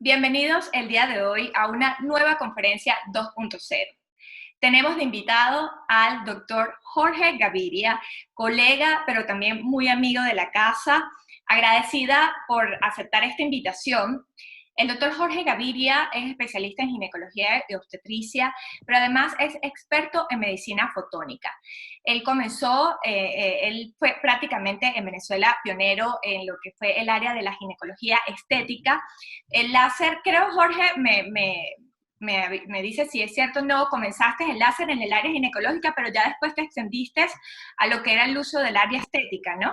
Bienvenidos el día de hoy a una nueva conferencia 2.0. Tenemos de invitado al doctor Jorge Gaviria, colega, pero también muy amigo de la casa. Agradecida por aceptar esta invitación. El doctor Jorge Gaviria es especialista en ginecología y obstetricia, pero además es experto en medicina fotónica. Él él fue prácticamente en Venezuela pionero en lo que fue el área de la ginecología estética. El láser, creo, Jorge, me dice si es cierto o no, comenzaste el láser en el área ginecológica, pero ya después te extendiste a lo que era el uso del área estética, ¿no?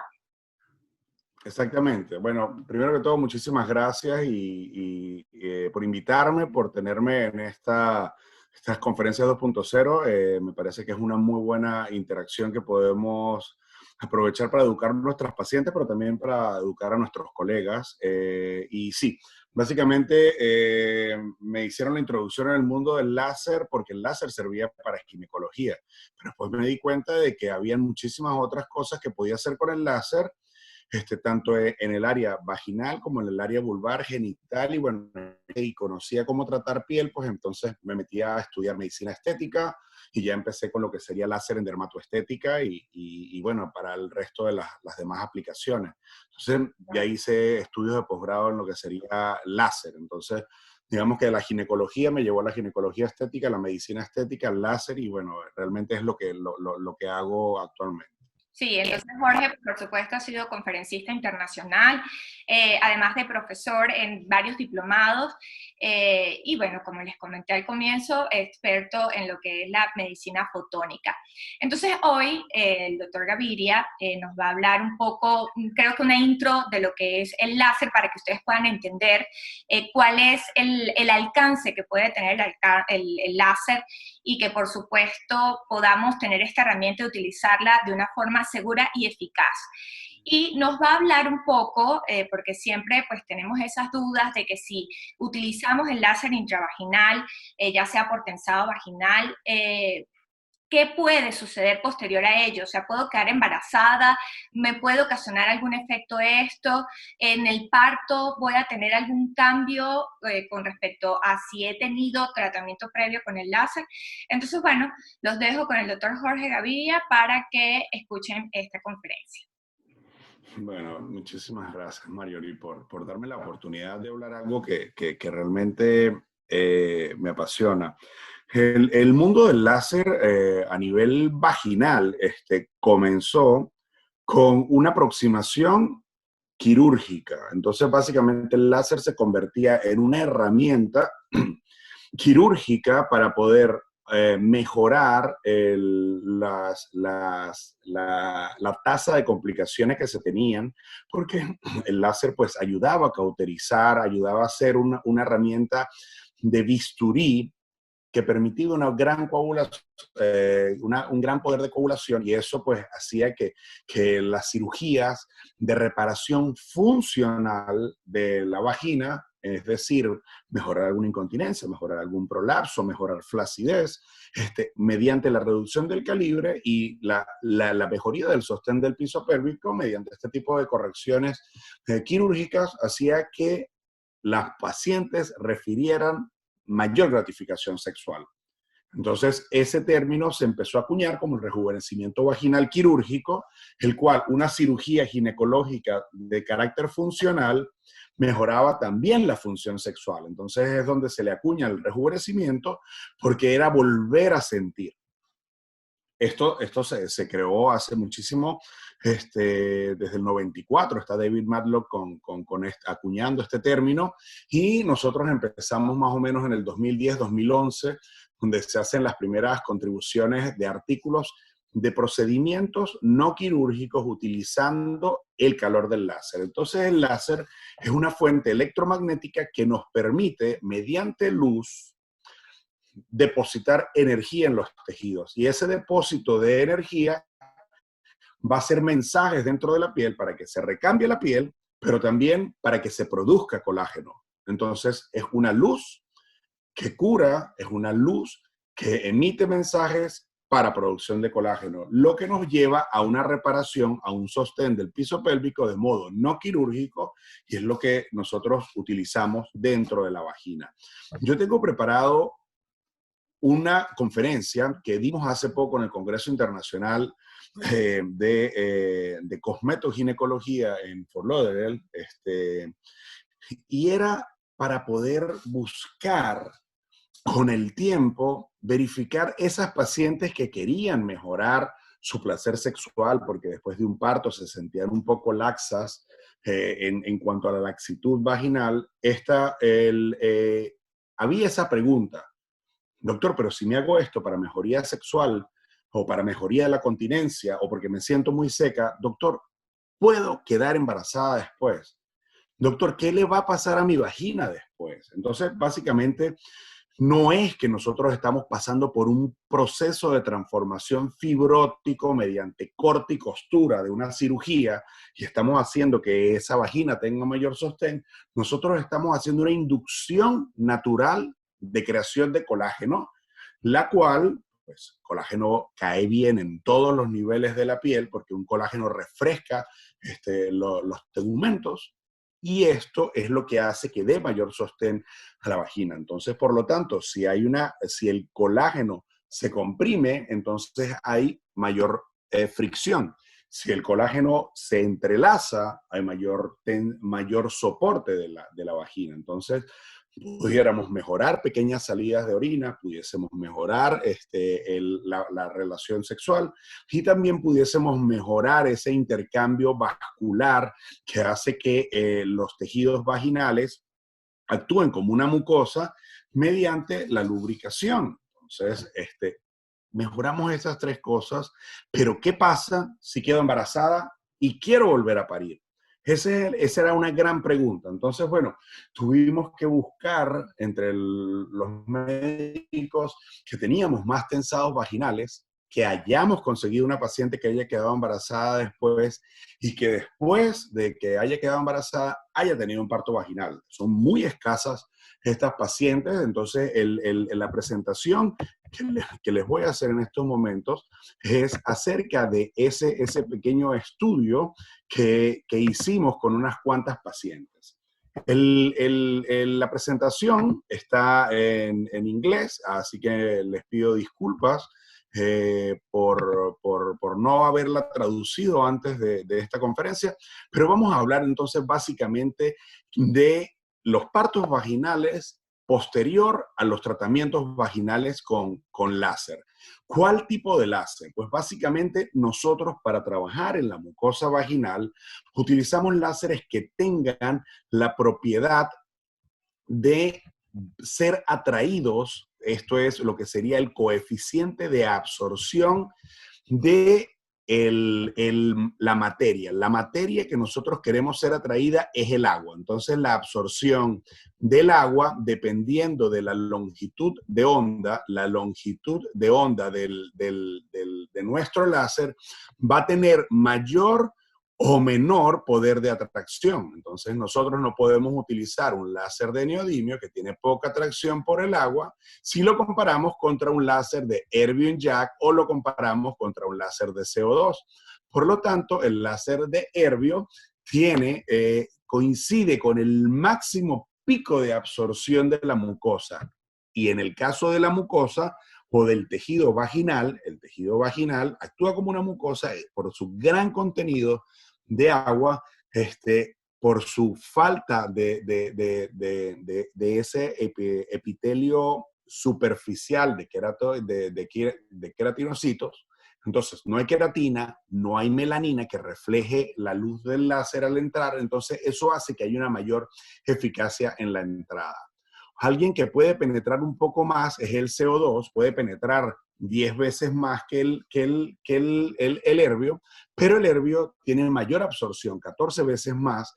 Exactamente. Bueno, primero que todo, muchísimas gracias por invitarme, por tenerme en estas conferencias 2.0. Me parece que es una muy buena interacción que podemos aprovechar para educar a nuestras pacientes, pero también para educar a nuestros colegas. Y sí, básicamente me hicieron la introducción en el mundo del láser porque el láser servía para ginecología. Pero después me di cuenta de que había muchísimas otras cosas que podía hacer con el láser, tanto en el área vaginal como en el área vulvar, genital, y bueno, y conocía cómo tratar piel, pues entonces me metí a estudiar medicina estética y ya empecé con lo que sería láser en dermatoestética y bueno, para el resto de las demás aplicaciones. Entonces ya hice estudios de posgrado en lo que sería láser. Entonces, digamos que la ginecología me llevó a la ginecología estética, la medicina estética, el láser, y bueno, realmente es lo que hago actualmente. Sí, entonces Jorge, por supuesto, ha sido conferencista internacional, además de profesor en varios diplomados, y bueno, como les comenté al comienzo, experto en lo que es la medicina fotónica. Entonces hoy el doctor Gaviria nos va a hablar un poco, creo que una intro de lo que es el láser para que ustedes puedan entender cuál es el alcance que puede tener el láser y que por supuesto podamos tener esta herramienta y utilizarla de una forma segura y eficaz. Y nos va a hablar un poco, porque siempre pues tenemos esas dudas de que si utilizamos el láser intravaginal, ya sea por tensado vaginal, ¿qué puede suceder posterior a ello? O sea, ¿puedo quedar embarazada? ¿Me puede ocasionar algún efecto esto? ¿En el parto voy a tener algún cambio con respecto a si he tenido tratamiento previo con el láser? Entonces, bueno, los dejo con el doctor Jorge Gaviria para que escuchen esta conferencia. Bueno, muchísimas gracias, Marjorie, por darme la oportunidad de hablar algo que realmente me apasiona. El mundo del láser a nivel vaginal comenzó con una aproximación quirúrgica. Entonces, básicamente, el láser se convertía en una herramienta quirúrgica para poder mejorar la tasa de complicaciones que se tenían, porque el láser pues ayudaba a cauterizar, ayudaba a ser una herramienta de bisturí que permitía una gran coagulación, un gran poder de coagulación, y eso pues hacía que las cirugías de reparación funcional de la vagina, es decir, mejorar alguna incontinencia, mejorar algún prolapso, mejorar flacidez, mediante la reducción del calibre y la mejoría del sostén del piso pélvico mediante este tipo de correcciones quirúrgicas, hacía que las pacientes refirieran mayor gratificación sexual. Entonces, ese término se empezó a acuñar como el rejuvenecimiento vaginal quirúrgico, el cual una cirugía ginecológica de carácter funcional mejoraba también la función sexual. Entonces es donde se le acuña el rejuvenecimiento, porque era volver a sentir. Esto se creó hace muchísimo, desde el 94, está David Matlock acuñando este término, y nosotros empezamos más o menos en el 2010-2011, donde se hacen las primeras contribuciones de artículos de procedimientos no quirúrgicos utilizando el calor del láser. Entonces el láser es una fuente electromagnética que nos permite, mediante luz, depositar energía en los tejidos, y ese depósito de energía va a ser mensajes dentro de la piel para que se recambie la piel, pero también para que se produzca colágeno. Entonces es una luz que cura, es una luz que emite mensajes para producción de colágeno, lo que nos lleva a una reparación, a un sostén del piso pélvico de modo no quirúrgico, y es lo que nosotros utilizamos dentro de la vagina. Yo tengo preparado una conferencia que dimos hace poco en el Congreso Internacional de Cosmetoginecología en Fort Lauderdale, y era para poder buscar con el tiempo, verificar esas pacientes que querían mejorar su placer sexual porque después de un parto se sentían un poco laxas en cuanto a la laxitud vaginal. Había esa pregunta: doctor, pero si me hago esto para mejoría sexual o para mejoría de la continencia o porque me siento muy seca, doctor, ¿puedo quedar embarazada después? Doctor, ¿qué le va a pasar a mi vagina después? Entonces, básicamente, no es que nosotros estamos pasando por un proceso de transformación fibrótico mediante corte y costura de una cirugía y estamos haciendo que esa vagina tenga mayor sostén. Nosotros estamos haciendo una inducción natural de creación de colágeno, la cual, pues, colágeno cae bien en todos los niveles de la piel porque un colágeno refresca los tegumentos, y esto es lo que hace que dé mayor sostén a la vagina. Entonces, por lo tanto, si el colágeno se comprime, entonces hay mayor fricción. Si el colágeno se entrelaza, hay mayor soporte de la vagina. Entonces, pudiéramos mejorar pequeñas salidas de orina, pudiésemos mejorar la relación sexual, y también pudiésemos mejorar ese intercambio vascular que hace que los tejidos vaginales actúen como una mucosa mediante la lubricación. Entonces, mejoramos esas tres cosas, pero ¿qué pasa si quedo embarazada y quiero volver a parir? Esa era una gran pregunta. Entonces, bueno, tuvimos que buscar entre los médicos que teníamos más tensados vaginales, que hayamos conseguido una paciente que haya quedado embarazada después y que después de que haya quedado embarazada haya tenido un parto vaginal. Son muy escasas estas pacientes. Entonces, la presentación que les voy a hacer en estos momentos es acerca de ese pequeño estudio que hicimos con unas cuantas pacientes. La presentación está en inglés, así que les pido disculpas por no haberla traducido antes de esta conferencia, pero vamos a hablar entonces básicamente de los partos vaginales posterior a los tratamientos vaginales con láser. ¿Cuál tipo de láser? Pues básicamente nosotros, para trabajar en la mucosa vaginal, utilizamos láseres que tengan la propiedad de ser atraídos, esto es lo que sería el coeficiente de absorción de la materia. La materia que nosotros queremos ser atraída es el agua. Entonces, la absorción del agua, dependiendo de la longitud de onda, de nuestro láser va a tener mayor o menor poder de atracción. Entonces, nosotros no podemos utilizar un láser de neodimio que tiene poca atracción por el agua si lo comparamos contra un láser de Erbium-YAG o lo comparamos contra un láser de CO2. Por lo tanto, el láser de Erbio coincide con el máximo pico de absorción de la mucosa. Y en el caso de la mucosa o del tejido vaginal, el tejido vaginal actúa como una mucosa por su gran contenido de agua, por su falta de ese epitelio superficial de queratinocitos. Entonces, no hay queratina, no hay melanina que refleje la luz del láser al entrar. Entonces, eso hace que haya una mayor eficacia en la entrada. Alguien que puede penetrar un poco más es el CO2, puede penetrar 10 veces más que el Erbio, pero el Erbio tiene mayor absorción, 14 veces más,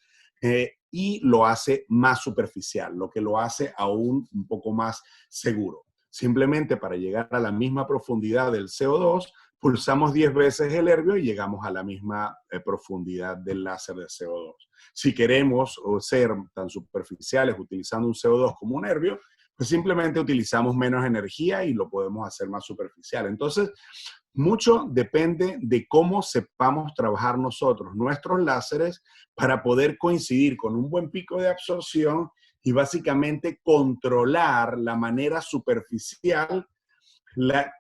y lo hace más superficial, lo que lo hace aún un poco más seguro. Simplemente para llegar a la misma profundidad del CO2, pulsamos 10 veces el Erbio y llegamos a la misma profundidad del láser de CO2. Si queremos ser tan superficiales utilizando un CO2 como un Erbio, pues simplemente utilizamos menos energía y lo podemos hacer más superficial. Entonces, mucho depende de cómo sepamos trabajar nosotros nuestros láseres para poder coincidir con un buen pico de absorción y básicamente controlar la manera superficial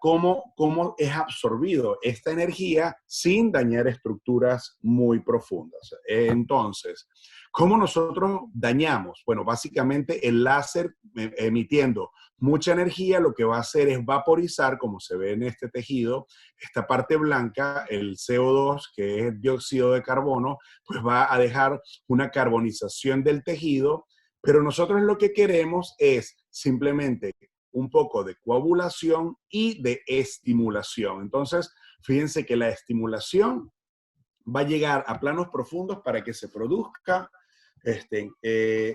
cómo es absorbido esta energía sin dañar estructuras muy profundas. Entonces, ¿cómo nosotros dañamos? Bueno, básicamente el láser emitiendo mucha energía lo que va a hacer es vaporizar, como se ve en este tejido, esta parte blanca, el CO2, que es dióxido de carbono, pues va a dejar una carbonización del tejido, pero nosotros lo que queremos es simplemente un poco de coagulación y de estimulación. Entonces, fíjense que la estimulación va a llegar a planos profundos para que se produzca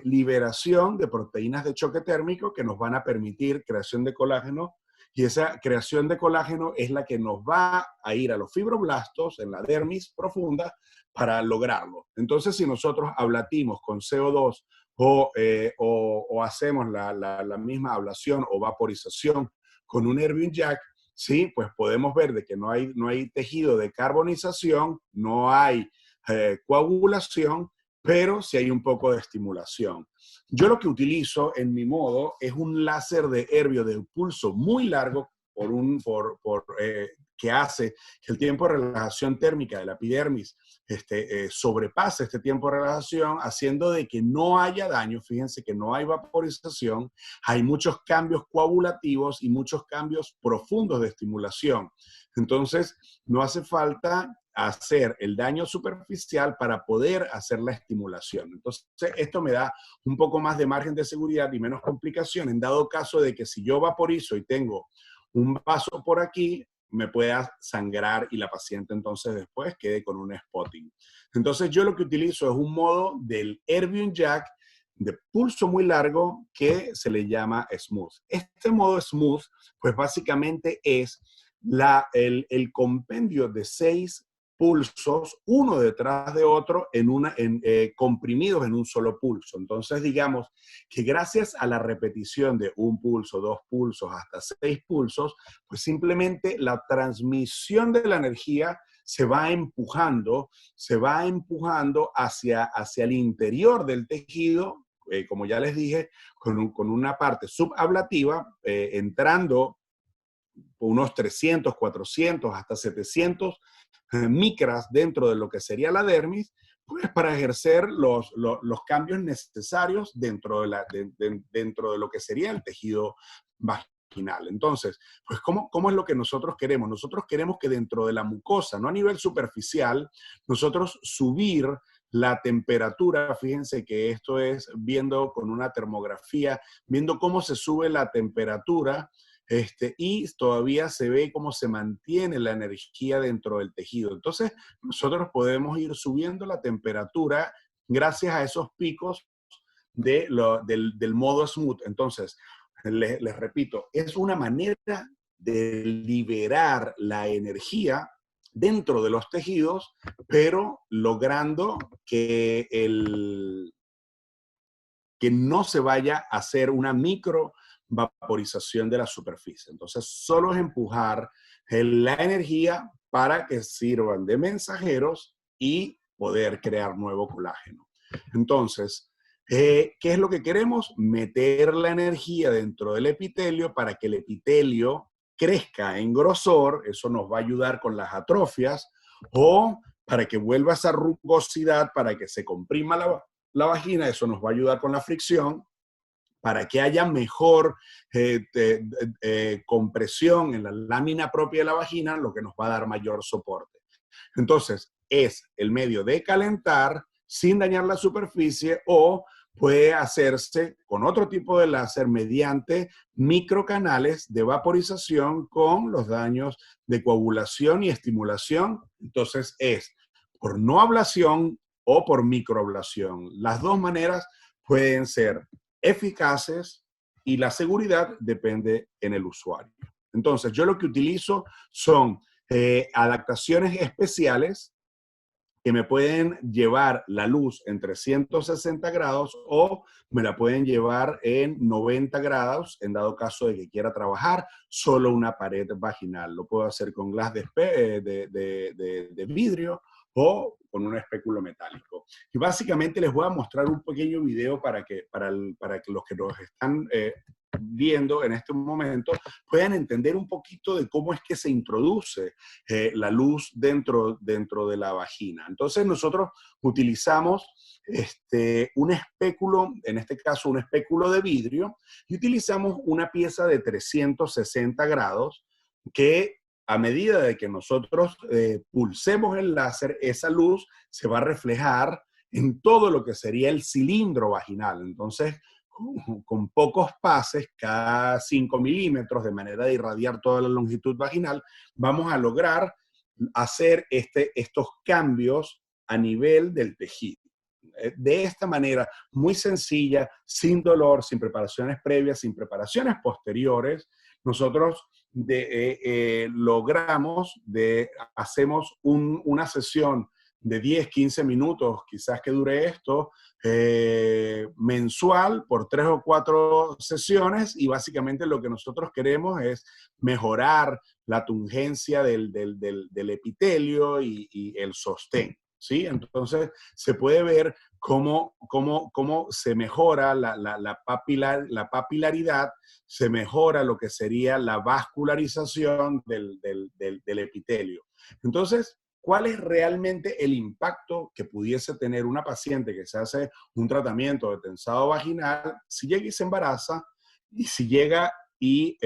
liberación de proteínas de choque térmico que nos van a permitir creación de colágeno, y esa creación de colágeno es la que nos va a ir a los fibroblastos en la dermis profunda para lograrlo. Entonces, si nosotros ablatimos con CO2 o hacemos la misma ablación o vaporización con un Erbium Jack, sí, pues podemos ver de que no hay tejido de carbonización, no hay coagulación, pero sí hay un poco de estimulación. Yo lo que utilizo en mi modo es un láser de herbio de pulso muy largo que hace que el tiempo de relajación térmica de la epidermis sobrepase este tiempo de relajación, haciendo de que no haya daño. Fíjense que no hay vaporización, hay muchos cambios coagulativos y muchos cambios profundos de estimulación. Entonces, no hace falta hacer el daño superficial para poder hacer la estimulación. Entonces, esto me da un poco más de margen de seguridad y menos complicación en dado caso de que si yo vaporizo y tengo un vaso por aquí, me pueda sangrar y la paciente entonces después quede con un spotting. Entonces, yo lo que utilizo es un modo del Erbium Jack de pulso muy largo que se le llama Smooth. Este modo Smooth, pues básicamente es el compendio de 6 pulsos, uno detrás de otro, comprimidos en un solo pulso. Entonces, digamos que gracias a la repetición de un pulso, 2 pulsos, hasta 6 pulsos, pues simplemente la transmisión de la energía se va empujando hacia el interior del tejido, como ya les dije, con una parte subablativa, entrando unos 300, 400, hasta 700 micras dentro de lo que sería la dermis, pues para ejercer los cambios necesarios dentro de lo que sería el tejido vaginal. Entonces, pues ¿cómo es lo que nosotros queremos? Nosotros queremos que dentro de la mucosa, no a nivel superficial, nosotros subir la temperatura. Fíjense que esto es viendo con una termografía, viendo cómo se sube la temperatura, y todavía se ve cómo se mantiene la energía dentro del tejido. Entonces, nosotros podemos ir subiendo la temperatura gracias a esos picos del modo smooth. Entonces, les repito, es una manera de liberar la energía dentro de los tejidos, pero logrando que no se vaya a hacer una micro vaporización de la superficie. Entonces, solo es empujar la energía para que sirvan de mensajeros y poder crear nuevo colágeno. Entonces, ¿qué es lo que queremos? Meter la energía dentro del epitelio para que el epitelio crezca en grosor. Eso nos va a ayudar con las atrofias, o para que vuelva esa rugosidad, para que se comprima la vagina. Eso nos va a ayudar con la fricción, para que haya mejor compresión en la lámina propia de la vagina, lo que nos va a dar mayor soporte. Entonces, es el medio de calentar sin dañar la superficie, o puede hacerse con otro tipo de láser mediante microcanales de vaporización con los daños de coagulación y estimulación. Entonces, es por no ablación o por microablación. Las dos maneras pueden ser eficaces y la seguridad depende en el usuario. Entonces, yo lo que utilizo son adaptaciones especiales que me pueden llevar la luz en 360 grados o me la pueden llevar en 90 grados en dado caso de que quiera trabajar solo una pared vaginal. Lo puedo hacer con glass de vidrio o con un espéculo metálico. Y básicamente les voy a mostrar un pequeño video para que los que nos están viendo en este momento puedan entender un poquito de cómo es que se introduce la luz dentro de la vagina. Entonces nosotros utilizamos un espéculo, en este caso un espéculo de vidrio, y utilizamos una pieza de 360 grados que a medida de que nosotros pulsemos el láser, esa luz se va a reflejar en todo lo que sería el cilindro vaginal. Entonces, con pocos pases, cada 5 milímetros, de manera de irradiar toda la longitud vaginal, vamos a lograr hacer estos cambios a nivel del tejido. De esta manera, muy sencilla, sin dolor, sin preparaciones previas, sin preparaciones posteriores, nosotros hacemos una sesión de 10, 15 minutos, quizás que dure esto, mensual por 3 o 4 sesiones, y básicamente lo que nosotros queremos es mejorar la tungencia del epitelio y el sostén, ¿sí? Entonces se puede ver cómo se mejora la papilaridad, se mejora lo que sería la vascularización del epitelio. Entonces, ¿cuál es realmente el impacto que pudiese tener una paciente que se hace un tratamiento de tensado vaginal si llega y se embaraza y si llega y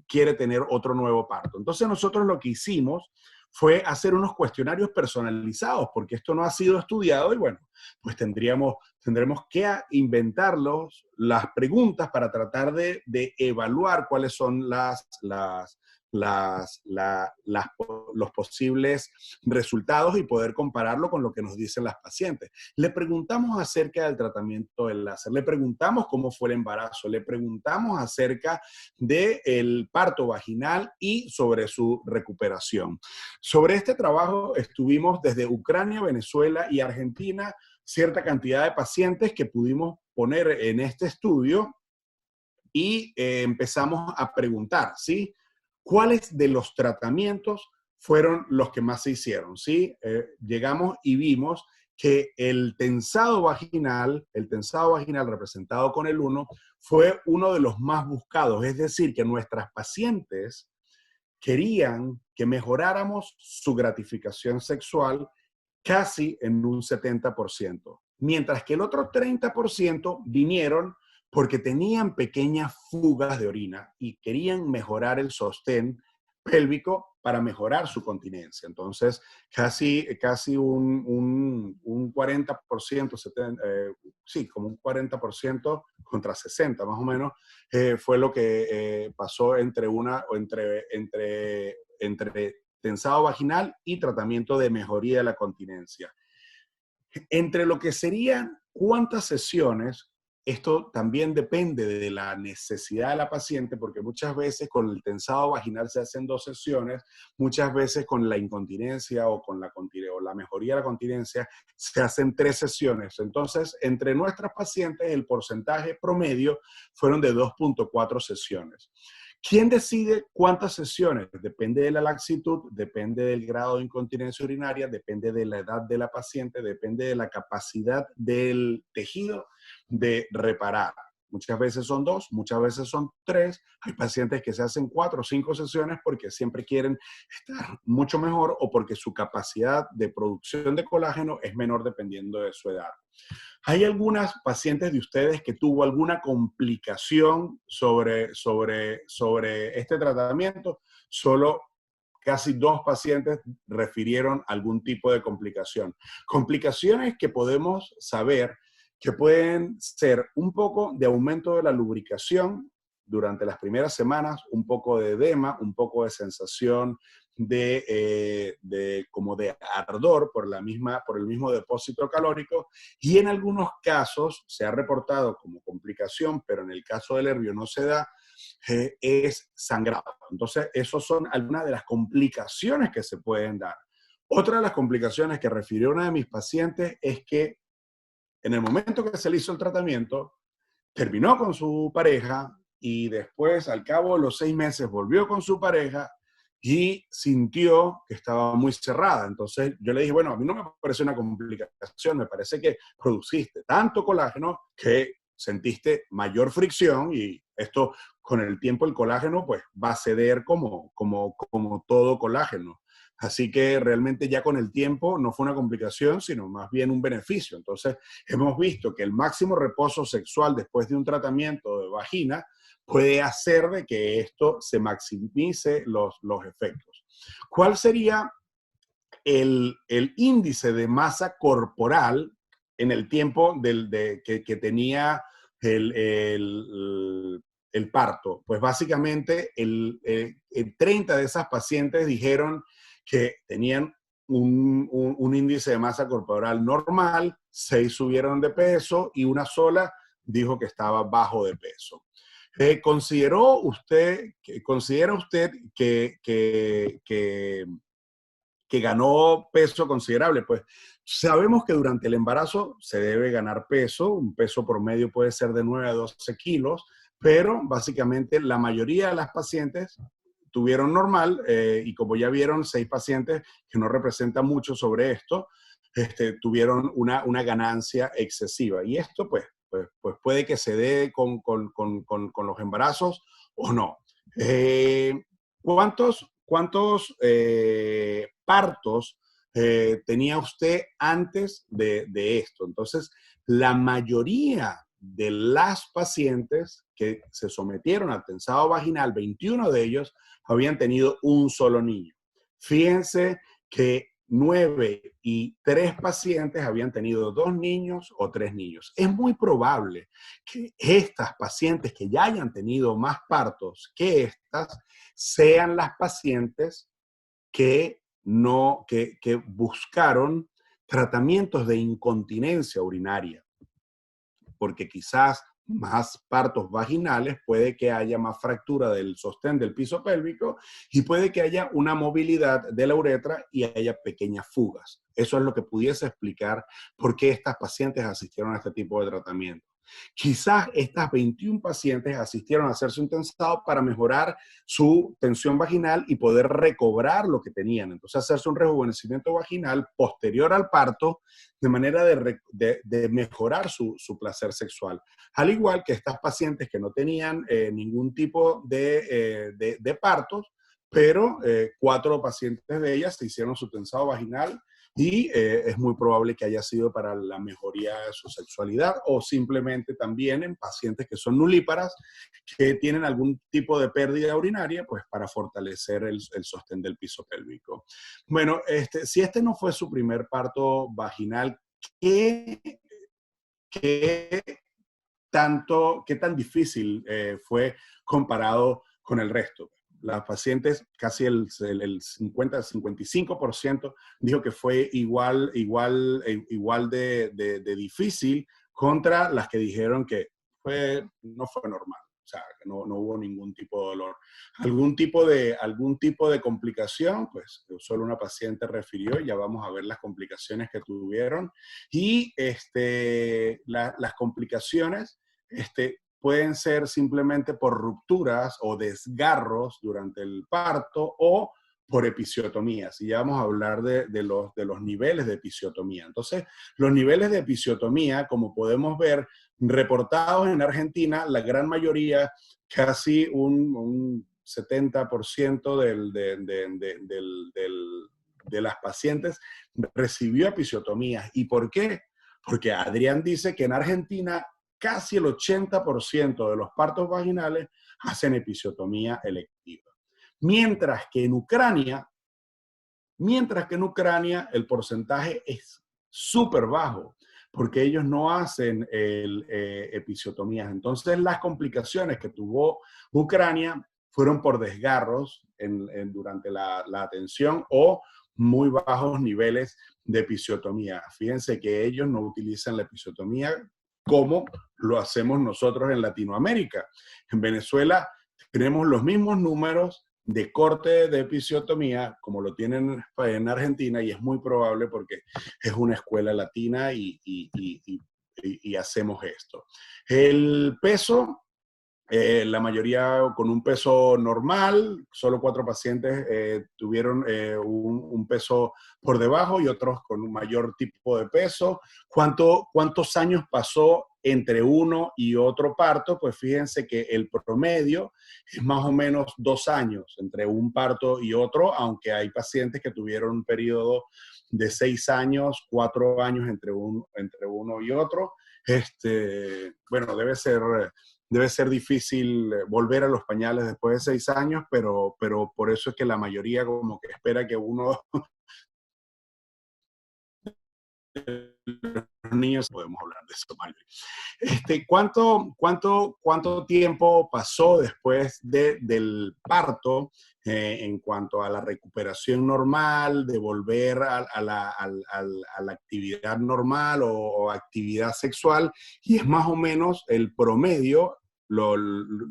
quiere tener otro nuevo parto? Entonces nosotros lo que hicimos fue hacer unos cuestionarios personalizados, porque esto no ha sido estudiado y bueno, pues tendremos que inventarlos, las preguntas para tratar de evaluar cuáles son los posibles resultados y poder compararlo con lo que nos dicen las pacientes. Le preguntamos acerca del tratamiento del láser, le preguntamos cómo fue el embarazo, le preguntamos acerca del parto vaginal y sobre su recuperación. Sobre este trabajo estuvimos desde Ucrania, Venezuela y Argentina, cierta cantidad de pacientes que pudimos poner en este estudio y empezamos a preguntar, ¿sí? ¿Cuáles de los tratamientos fueron los que más se hicieron? ¿Sí? Llegamos y vimos que el tensado vaginal representado con el 1, fue uno de los más buscados. Es decir, que nuestras pacientes querían que mejoráramos su gratificación sexual casi en un 70%, mientras que el otro 30% vinieron porque tenían pequeñas fugas de orina y querían mejorar el sostén pélvico para mejorar su continencia. Entonces, casi un 40%, sí, como un 40% contra 60 más o menos, fue lo que pasó entre tensado vaginal y tratamiento de mejoría de la continencia. Entre lo que serían cuántas sesiones, esto también depende de la necesidad de la paciente, porque muchas veces con el tensado vaginal se hacen 2 sesiones, muchas veces con la incontinencia o con la mejoría de la continencia se hacen 3 sesiones. Entonces, entre nuestras pacientes el porcentaje promedio fueron de 2.4 sesiones. ¿Quién decide cuántas sesiones? Depende de la laxitud, depende del grado de incontinencia urinaria, depende de la edad de la paciente, depende de la capacidad del tejido de reparar. Muchas veces son 2, muchas veces son 3. Hay pacientes que se hacen 4 o 5 sesiones porque siempre quieren estar mucho mejor o porque su capacidad de producción de colágeno es menor dependiendo de su edad. ¿Hay algunas pacientes de ustedes que tuvo alguna complicación sobre este tratamiento? Solo casi 2 pacientes refirieron algún tipo de complicación. Complicaciones que podemos saber que pueden ser un poco de aumento de la lubricación durante las primeras semanas, un poco de edema, un poco de sensación como de ardor por el mismo depósito calórico, y en algunos casos se ha reportado como complicación, pero en el caso del nervio no se da, es sangrado. Entonces, esas son algunas de las complicaciones que se pueden dar. Otra de las complicaciones que refirió una de mis pacientes es que en el momento que se le hizo el tratamiento, terminó con su pareja y después, al cabo de los 6 meses, volvió con su pareja y sintió que estaba muy cerrada. Entonces yo le dije, bueno, a mí no me parece una complicación, me parece que produciste tanto colágeno que sentiste mayor fricción y esto con el tiempo el colágeno pues va a ceder como todo colágeno. Así que realmente ya con el tiempo no fue una complicación, sino más bien un beneficio. Entonces hemos visto que el máximo reposo sexual después de un tratamiento de vagina puede hacer de que esto se maximice los efectos. ¿Cuál sería el índice de masa corporal en el tiempo que tenía el parto? Pues básicamente el 30 de esas pacientes dijeron que tenían un índice de masa corporal normal, 6 subieron de peso y una sola dijo que estaba bajo de peso. ¿Considera usted que ganó peso considerable? Pues sabemos que durante el embarazo se debe ganar peso, un peso promedio puede ser de 9 a 12 kilos, pero básicamente la mayoría de las pacientes tuvieron normal y como ya vieron, 6 pacientes, que no representan mucho sobre esto, tuvieron una ganancia excesiva. Y esto pues puede que se dé con los embarazos o no. ¿Cuántos partos tenía usted antes de esto? Entonces, la mayoría de las pacientes que se sometieron al tensado vaginal, 21 de ellos habían tenido un solo niño. Fíjense que 9 y 3 pacientes habían tenido 2 niños o 3 niños. Es muy probable que estas pacientes que ya hayan tenido más partos que estas sean las pacientes que buscaron tratamientos de incontinencia urinaria, porque quizás más partos vaginales, puede que haya más fractura del sostén del piso pélvico y puede que haya una movilidad de la uretra y haya pequeñas fugas. Eso es lo que pudiese explicar por qué estas pacientes asistieron a este tipo de tratamiento. Quizás estas 21 pacientes asistieron a hacerse un tensado para mejorar su tensión vaginal y poder recobrar lo que tenían. Entonces, hacerse un rejuvenecimiento vaginal posterior al parto de manera de mejorar su placer sexual. Al igual que estas pacientes que no tenían ningún tipo de partos, pero 4 pacientes de ellas se hicieron su tensado vaginal y es muy probable que haya sido para la mejoría de su sexualidad o simplemente también en pacientes que son nulíparas, que tienen algún tipo de pérdida urinaria, pues para fortalecer el sostén del piso pélvico. Bueno, si este no fue su primer parto vaginal, ¿qué qué tan difícil fue comparado con el resto? Las pacientes, casi el 50-55% dijo que fue igual de difícil contra las que dijeron que no fue normal. O sea, que no hubo ningún tipo de dolor. Algún tipo de complicación, pues solo una paciente refirió, ya vamos a ver las complicaciones que tuvieron. Y las complicaciones pueden ser simplemente por rupturas o desgarros durante el parto o por episiotomías. Y ya vamos a hablar de los niveles de episiotomía. Entonces, los niveles de episiotomía, como podemos ver, reportados en Argentina, la gran mayoría, casi un 70% de las pacientes recibió episiotomías. ¿Y por qué? Porque Adrián dice que en Argentina casi el 80% de los partos vaginales hacen episiotomía electiva. Mientras que en Ucrania el porcentaje es súper bajo, porque ellos no hacen episiotomías. Entonces, las complicaciones que tuvo Ucrania fueron por desgarros durante la atención o muy bajos niveles de episiotomía. Fíjense que ellos no utilizan la episiotomía como lo hacemos nosotros en Latinoamérica. En Venezuela tenemos los mismos números de corte de episiotomía, como lo tienen en Argentina, y es muy probable porque es una escuela latina y hacemos esto. El peso, la mayoría con un peso normal, solo 4 pacientes tuvieron un peso por debajo y otros con un mayor tipo de peso. ¿Cuántos años pasó entre uno y otro parto? Pues fíjense que el promedio es más o menos 2 años entre un parto y otro, aunque hay pacientes que tuvieron un periodo de 6 años, 4 años entre uno y otro. Bueno, debe ser difícil volver a los pañales después de 6 años, pero por eso es que la mayoría como que espera que uno los niños, podemos hablar de eso, Mario. ¿Cuánto tiempo pasó después del parto en cuanto a la recuperación normal, de volver a la actividad normal o actividad sexual? Y es más o menos el promedio,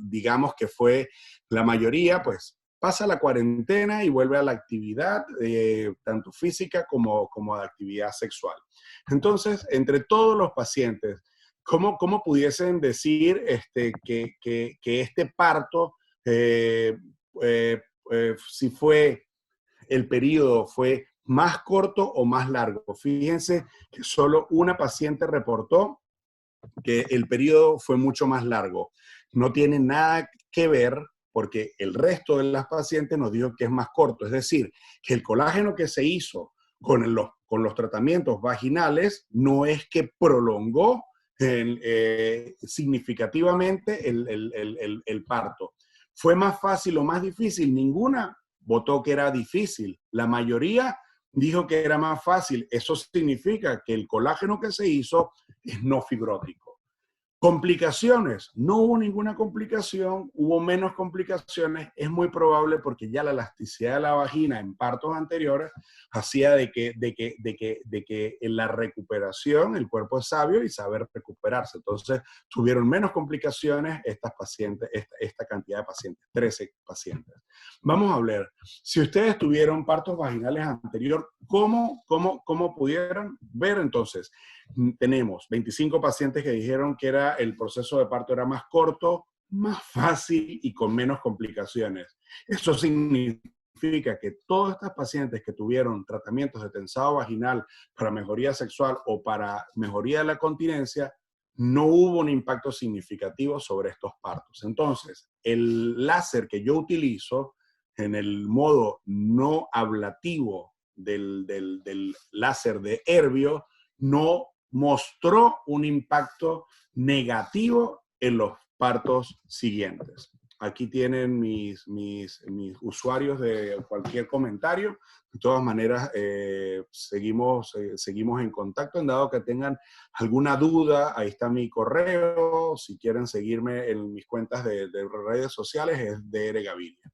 digamos que fue la mayoría, pues pasa la cuarentena y vuelve a la actividad, tanto física como de actividad sexual. Entonces, entre todos los pacientes, ¿cómo pudiesen decir que este parto, si fue el periodo fue más corto o más largo? Fíjense que solo una paciente reportó que el periodo fue mucho más largo. No tiene nada que ver porque el resto de las pacientes nos dijo que es más corto. Es decir, que el colágeno que se hizo con los tratamientos vaginales no es que prolongó significativamente el parto. ¿Fue más fácil o más difícil? Ninguna votó que era difícil. La mayoría dijo que era más fácil. Eso significa que el colágeno que se hizo es no fibrótico. Complicaciones, no hubo ninguna complicación, hubo menos complicaciones, es muy probable porque ya la elasticidad de la vagina en partos anteriores hacía de que en la recuperación el cuerpo es sabio y saber recuperarse. Entonces tuvieron menos complicaciones estas pacientes, esta cantidad de pacientes, 13 pacientes. Vamos a hablar, si ustedes tuvieron partos vaginales anteriores, ¿cómo pudieron ver entonces? Tenemos 25 pacientes que dijeron que el proceso de parto era más corto, más fácil y con menos complicaciones. Eso significa que todas estas pacientes que tuvieron tratamientos de tensado vaginal para mejoría sexual o para mejoría de la continencia, no hubo un impacto significativo sobre estos partos. Entonces, el láser que yo utilizo en el modo no ablativo del láser de Herbio no mostró un impacto negativo en los partos siguientes. Aquí tienen mis usuarios de cualquier comentario. De todas maneras, seguimos en contacto. En dado que tengan alguna duda, ahí está mi correo. Si quieren seguirme en mis cuentas de redes sociales, es DR Gaviria.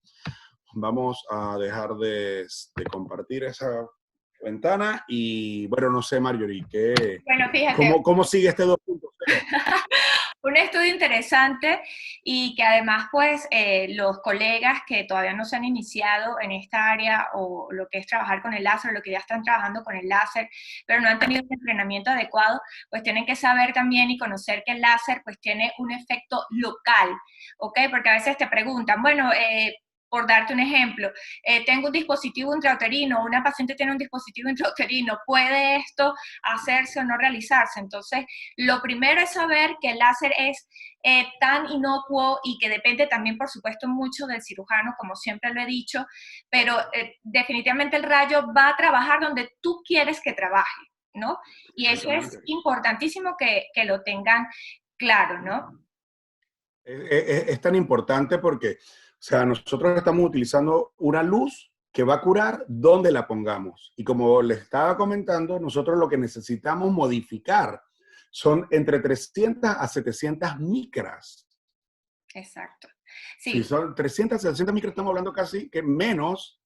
Vamos a dejar de compartir esa ventana y, bueno, no sé, Marjorie, Bueno, fíjate. ¿cómo sigue este 2.0? Un estudio interesante y que además, pues, los colegas que todavía no se han iniciado en esta área o lo que es trabajar con el láser, lo que ya están trabajando con el láser, pero no han tenido un entrenamiento adecuado, pues tienen que saber también y conocer que el láser, pues, tiene un efecto local, ¿ok? Porque a veces te preguntan, bueno, por darte un ejemplo, tengo un dispositivo intrauterino, una paciente tiene un dispositivo intrauterino, ¿puede esto hacerse o no realizarse? Entonces, lo primero es saber que el láser es tan inocuo y que depende también, por supuesto, mucho del cirujano, como siempre lo he dicho, pero definitivamente el rayo va a trabajar donde tú quieres que trabaje, ¿no? Y eso es importantísimo que lo tengan claro, ¿no? Es tan importante porque, o sea, nosotros estamos utilizando una luz que va a curar donde la pongamos. Y como les estaba comentando, nosotros lo que necesitamos modificar son entre 300 a 700 micras. Exacto. Sí. Sí. Si son 300 a 700 micras, estamos hablando casi que menos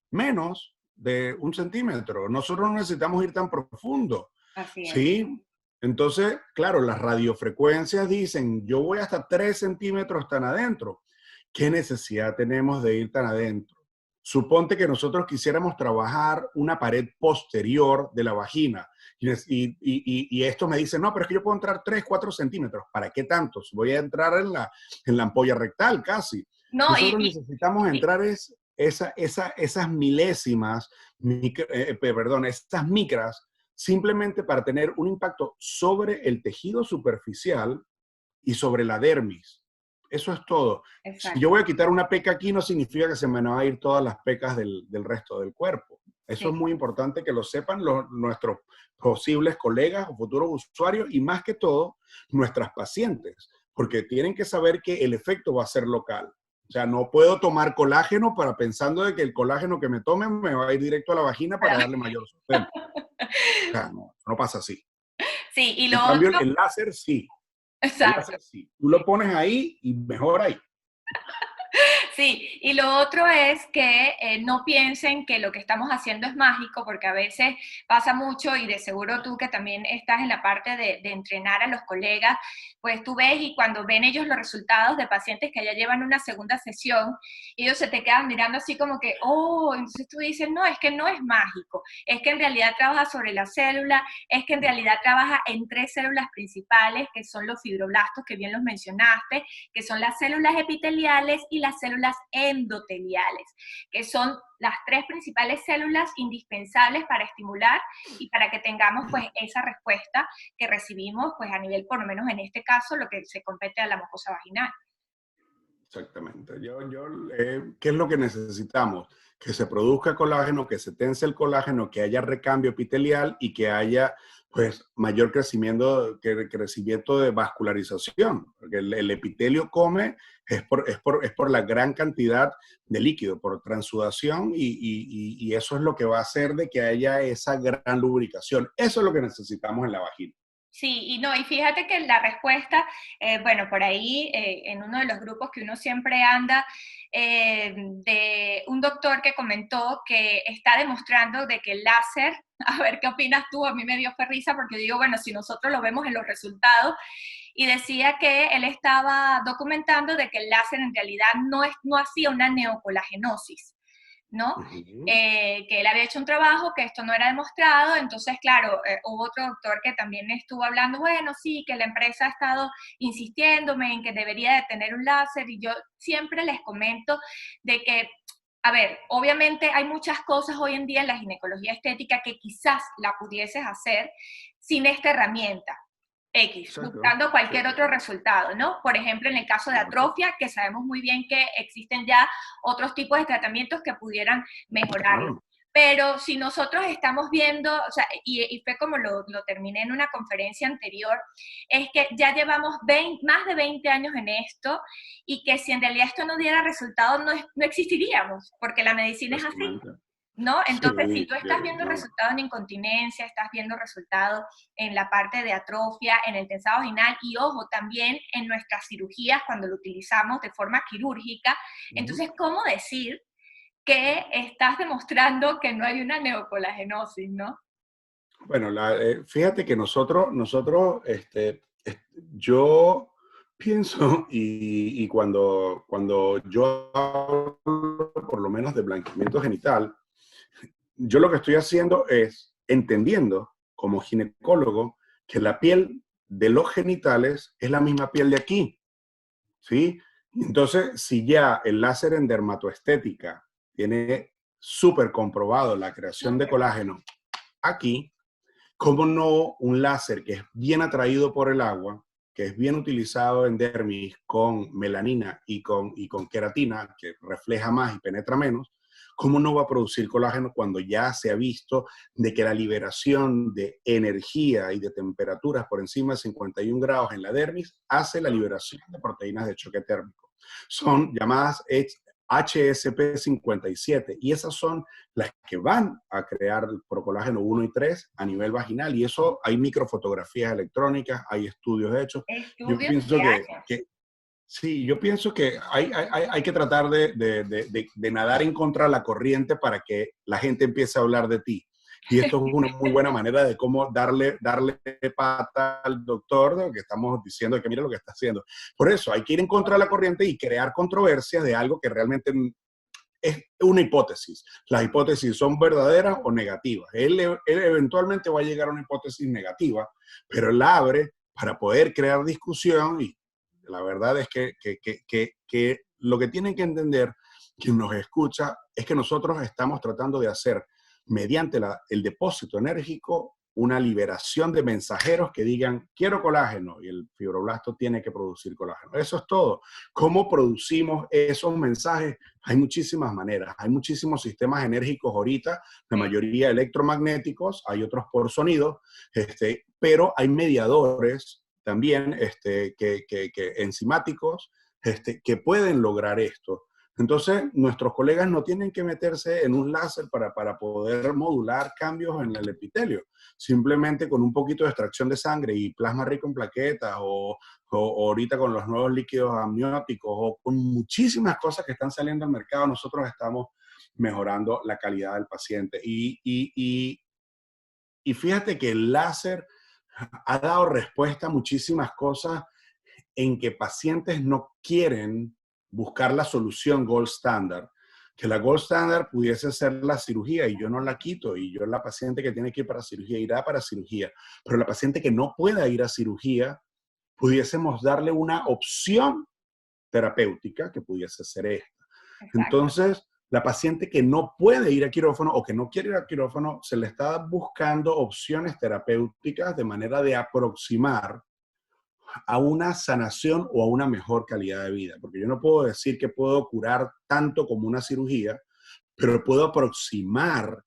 de 1 centímetro. Nosotros no necesitamos ir tan profundo. Así es. ¿Sí? Entonces, claro, las radiofrecuencias dicen, yo voy hasta 3 centímetros tan adentro. ¿Qué necesidad tenemos de ir tan adentro? suponte que nosotros quisiéramos trabajar una pared posterior de la vagina. Y esto me dice, no, pero es que yo puedo entrar 3, 4 centímetros. ¿Para qué tantos? Voy a entrar en la ampolla rectal casi. No, Nosotros necesitamos entrar esas milésimas, perdón, esas micras, simplemente para tener un impacto sobre el tejido superficial y sobre la dermis. Eso es todo. Si exacto, yo voy a quitar una peca aquí, no significa que se me van a ir todas las pecas del resto del cuerpo. Eso es sí. muy importante que lo sepan nuestros posibles colegas o futuros usuarios y más que todo nuestras pacientes, porque tienen que saber que el efecto va a ser local. O sea, no puedo tomar colágeno para pensando de que el colágeno que me tome me va a ir directo a la vagina para darle mayor sustento. O sea, no, no pasa así. Sí, y En lo cambio, otro, el láser sí. El exacto. láser sí. Tú lo pones ahí y mejor ahí. Sí, y lo otro es que no piensen que lo que estamos haciendo es mágico, porque a veces pasa mucho y de seguro tú que también estás en la parte de entrenar a los colegas, pues tú ves y cuando ven ellos los resultados de pacientes que ya llevan una segunda sesión, ellos se te quedan mirando así como que, oh, entonces tú dices, no, es que no es mágico, es que en realidad trabaja sobre la célula, es que en realidad trabaja en 3 células principales, que son los fibroblastos, que bien los mencionaste, que son las células epiteliales y las células endoteliales, que son las 3 principales células indispensables para estimular y para que tengamos pues esa respuesta que recibimos pues a nivel, por lo menos en este caso, lo que se compete a la mucosa vaginal. Exactamente. ¿Qué es lo que necesitamos? Que se produzca colágeno, que se tense el colágeno, que haya recambio epitelial y que haya pues mayor crecimiento de vascularización. Porque el epitelio come es por la gran cantidad de líquido, por transudación y eso es lo que va a hacer de que haya esa gran lubricación. Eso es lo que necesitamos en la vagina. Sí, y no, y fíjate que la respuesta, bueno, por ahí en uno de los grupos que uno siempre anda, de un doctor que comentó que está demostrando de que el láser, a ver qué opinas tú, a mí me dio risa porque digo, bueno, si nosotros lo vemos en los resultados, y decía que él estaba documentando de que el láser en realidad no hacía una neocolagenosis, ¿no? Uh -huh. Que él había hecho un trabajo, que esto no era demostrado, entonces, claro, hubo otro doctor que también estuvo hablando, bueno, sí, que la empresa ha estado insistiéndome en que debería de tener un láser, y yo siempre les comento de que, a ver, obviamente hay muchas cosas hoy en día en la ginecología estética que quizás la pudieses hacer sin esta herramienta, X, Exacto. buscando cualquier Sí. otro resultado, ¿no? Por ejemplo, en el caso de atrofia, que sabemos muy bien que existen ya otros tipos de tratamientos que pudieran mejorarlo. Claro. Pero si nosotros estamos viendo, o sea, y fue como lo terminé en una conferencia anterior, es que ya llevamos más de 20 años en esto y que si en realidad esto no diera resultado, no existiríamos, porque la medicina es así. Exactamente. ¿No? Entonces, si Sí, tú estás viendo no. resultados en incontinencia, estás viendo resultados en la parte de atrofia, en el tensado vaginal y, ojo, también en nuestras cirugías cuando lo utilizamos de forma quirúrgica, Uh -huh. entonces, ¿cómo decir que estás demostrando que no hay una neocolagenosis, ¿no? Bueno, fíjate que yo pienso y cuando yo hablo por lo menos de blanqueamiento genital, yo lo que estoy haciendo es entendiendo como ginecólogo que la piel de los genitales es la misma piel de aquí, ¿sí? Entonces, si ya el láser en dermatoestética tiene súper comprobado la creación de Súper. colágeno aquí, ¿cómo no un láser que es bien atraído por el agua, que es bien utilizado en dermis con melanina y con queratina, que refleja más y penetra menos? ¿Cómo no va a producir colágeno cuando ya se ha visto de que la liberación de energía y de temperaturas por encima de 51 grados en la dermis hace la liberación de proteínas de choque térmico? Son llamadas HSP57 y esas son las que van a crear el procolágeno 1 y 3 a nivel vaginal. Y eso hay microfotografías electrónicas, hay estudios hechos. Yo Estudios pienso de años. sí, yo pienso que hay que tratar de nadar en contra de la corriente para que la gente empiece a hablar de ti. Y esto es una muy buena manera de cómo darle pata al doctor, de lo que estamos diciendo, que mira lo que está haciendo. Por eso hay que ir en contra de la corriente y crear controversias de algo que realmente es una hipótesis. Las hipótesis son verdaderas o negativas. Él eventualmente va a llegar a una hipótesis negativa, pero él la abre para poder crear discusión y la verdad es que lo que tienen que entender quien nos escucha es que nosotros estamos tratando de hacer mediante el depósito enérgico una liberación de mensajeros que digan quiero colágeno y el fibroblasto tiene que producir colágeno. Eso es todo. ¿Cómo producimos esos mensajes? Hay muchísimas maneras. Hay muchísimos sistemas enérgicos ahorita, la mayoría electromagnéticos, hay otros por sonido, pero hay mediadores también enzimáticos que pueden lograr esto. Entonces, nuestros colegas no tienen que meterse en un láser para poder modular cambios en el epitelio. Simplemente con un poquito de extracción de sangre y plasma rico en plaquetas o ahorita con los nuevos líquidos amnióticos o con muchísimas cosas que están saliendo al mercado, nosotros estamos mejorando la calidad del paciente. Y fíjate que el láser ha dado respuesta a muchísimas cosas en que pacientes no quieren buscar la solución gold standard, que la gold standard pudiese ser la cirugía y yo no la quito y yo la paciente que tiene que ir para cirugía irá para cirugía, pero la paciente que no pueda ir a cirugía pudiésemos darle una opción terapéutica que pudiese ser esta. Exacto. Entonces, la paciente que no puede ir a quirófano o que no quiere ir a quirófano, se le está buscando opciones terapéuticas de manera de aproximar a una sanación o a una mejor calidad de vida. Porque yo no puedo decir que puedo curar tanto como una cirugía, pero puedo aproximar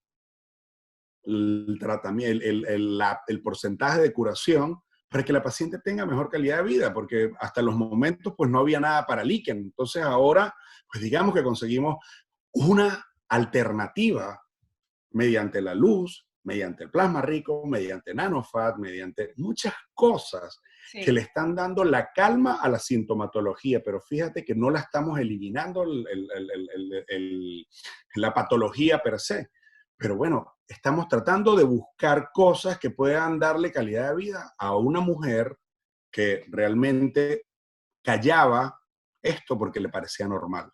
el tratamiento, el porcentaje de curación para que la paciente tenga mejor calidad de vida, porque hasta los momentos pues no había nada para líquen. Entonces ahora, pues digamos que conseguimos una alternativa mediante la luz, mediante el plasma rico, mediante nanofat, mediante muchas cosas que le están dando la calma a la sintomatología, pero fíjate que no la estamos eliminando la patología per se. Pero bueno, estamos tratando de buscar cosas que puedan darle calidad de vida a una mujer que realmente callaba esto porque le parecía normal.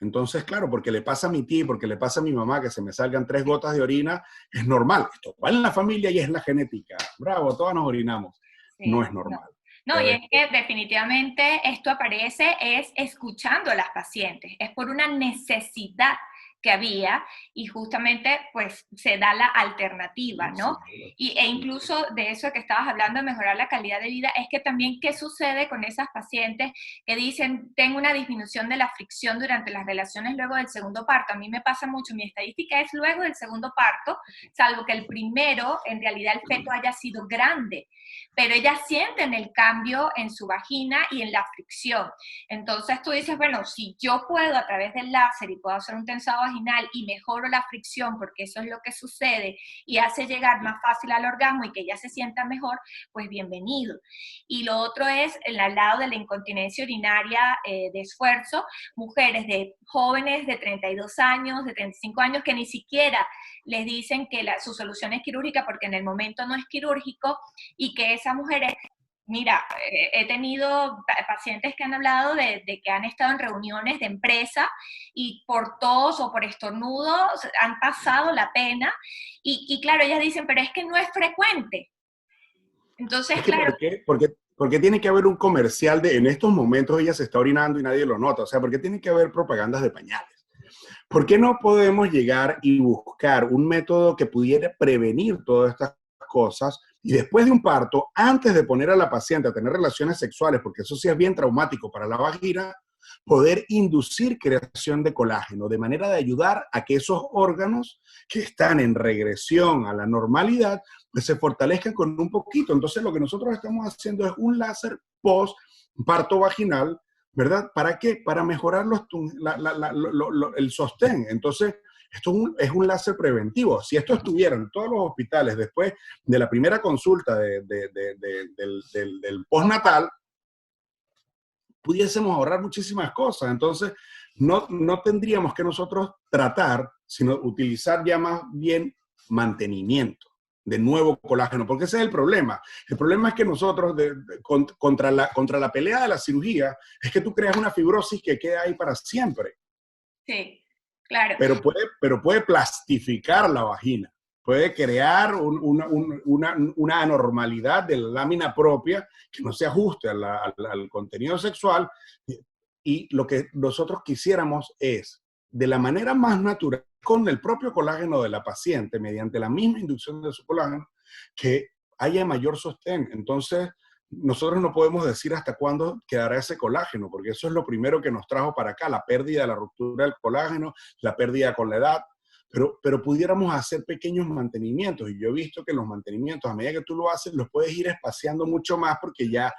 Entonces, claro, porque le pasa a mi tía, porque le pasa a mi mamá que se me salgan 3 gotas de orina, es normal. Esto va en la familia y es la genética. Bravo, todas nos orinamos. Sí, no es normal. No, y es que definitivamente esto aparece es escuchando a las pacientes, es por una necesidad que había y justamente pues se da la alternativa, ¿no? E incluso de eso que estabas hablando, de mejorar la calidad de vida, es que también qué sucede con esas pacientes que dicen, tengo una disminución de la fricción durante las relaciones luego del segundo parto. A mí me pasa mucho, mi estadística es luego del segundo parto, salvo que el primero, en realidad el feto haya sido grande, pero ellas sienten el cambio en su vagina y en la fricción. Entonces tú dices, bueno, si yo puedo a través del láser y puedo hacer un tensado vaginal y mejoro la fricción, porque eso es lo que sucede y hace llegar más fácil al orgasmo y que ella se sienta mejor, pues bienvenido. Y lo otro es el lado de la incontinencia urinaria de esfuerzo, mujeres jóvenes de 32 años, de 35 años, que ni siquiera les dicen que su solución es quirúrgica porque en el momento no es quirúrgico y que esas mujeres, mira, he tenido pacientes que han hablado de que han estado en reuniones de empresa y por tos o por estornudos han pasado la pena y claro, ellas dicen, pero es que no es frecuente. Entonces, es que claro. ¿Por qué tiene que haber un comercial de en estos momentos ella se está orinando y nadie lo nota? O sea, ¿por qué tiene que haber propagandas de pañales? ¿Por qué no podemos llegar y buscar un método que pudiera prevenir todas estas cosas y después de un parto, antes de poner a la paciente a tener relaciones sexuales, porque eso sí es bien traumático para la vagina, poder inducir creación de colágeno, de manera de ayudar a que esos órganos que están en regresión a la normalidad, pues se fortalezcan con un poquito? Entonces lo que nosotros estamos haciendo es un láser post-parto vaginal, ¿verdad? ¿Para qué? Para mejorar el sostén. Entonces, esto es un láser preventivo. Si esto estuviera en todos los hospitales después de la primera consulta del postnatal, pudiésemos ahorrar muchísimas cosas. Entonces, no tendríamos que nosotros tratar, sino utilizar ya más bien mantenimiento de nuevo colágeno, porque ese es el problema. El problema es que nosotros, contra la pelea de la cirugía, es que tú creas una fibrosis que queda ahí para siempre. Sí. Claro. pero puede plastificar la vagina, puede crear una anormalidad de la lámina propia que no se ajuste al contenido sexual. Y lo que nosotros quisiéramos es, de la manera más natural, con el propio colágeno de la paciente, mediante la misma inducción de su colágeno, que haya mayor sostén. Entonces, nosotros no podemos decir hasta cuándo quedará ese colágeno, porque eso es lo primero que nos trajo para acá, la pérdida, la ruptura del colágeno, la pérdida con la edad, pero pudiéramos hacer pequeños mantenimientos, y yo he visto que los mantenimientos, a medida que tú lo haces, los puedes ir espaciando mucho más, porque ya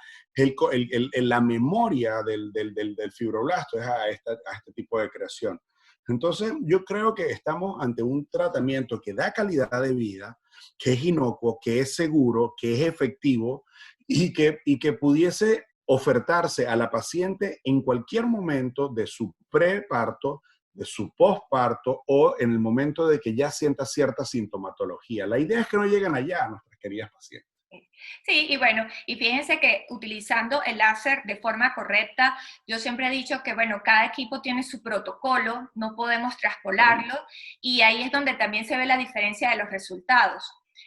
la memoria del fibroblasto es a este tipo de creación. Entonces, yo creo que estamos ante un tratamiento que da calidad de vida, que es inocuo, que es seguro, que es efectivo, y que pudiese ofertarse a la paciente en cualquier momento de su preparto, de su posparto o en el momento de que ya sienta cierta sintomatología. La idea es que no lleguen allá nuestras queridas pacientes. Sí, y bueno, y fíjense que utilizando el láser de forma correcta, yo siempre he dicho que, bueno, cada equipo tiene su protocolo, no podemos traspolarlo, y ahí es donde también se ve la diferencia de los resultados,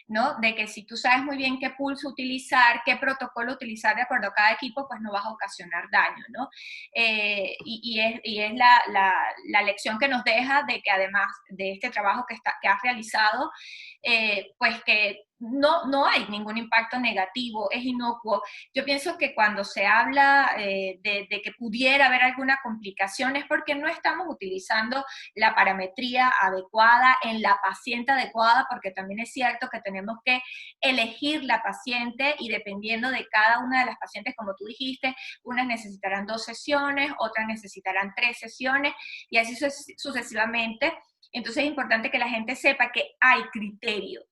¿no? De que si tú sabes muy bien qué pulso utilizar, qué protocolo utilizar de acuerdo a cada equipo, pues no vas a ocasionar daño, ¿no? Y es la lección que nos deja de que además de este trabajo que has realizado, pues que no hay ningún impacto negativo, es inocuo. Yo pienso que cuando se habla de que pudiera haber alguna complicación es porque no estamos utilizando la parametría adecuada en la paciente adecuada, porque también es cierto que tenemos que elegir la paciente y dependiendo de cada una de las pacientes, como tú dijiste, unas necesitarán 2 sesiones, otras necesitarán 3 sesiones y así sucesivamente. Entonces es importante que la gente sepa que hay criterios,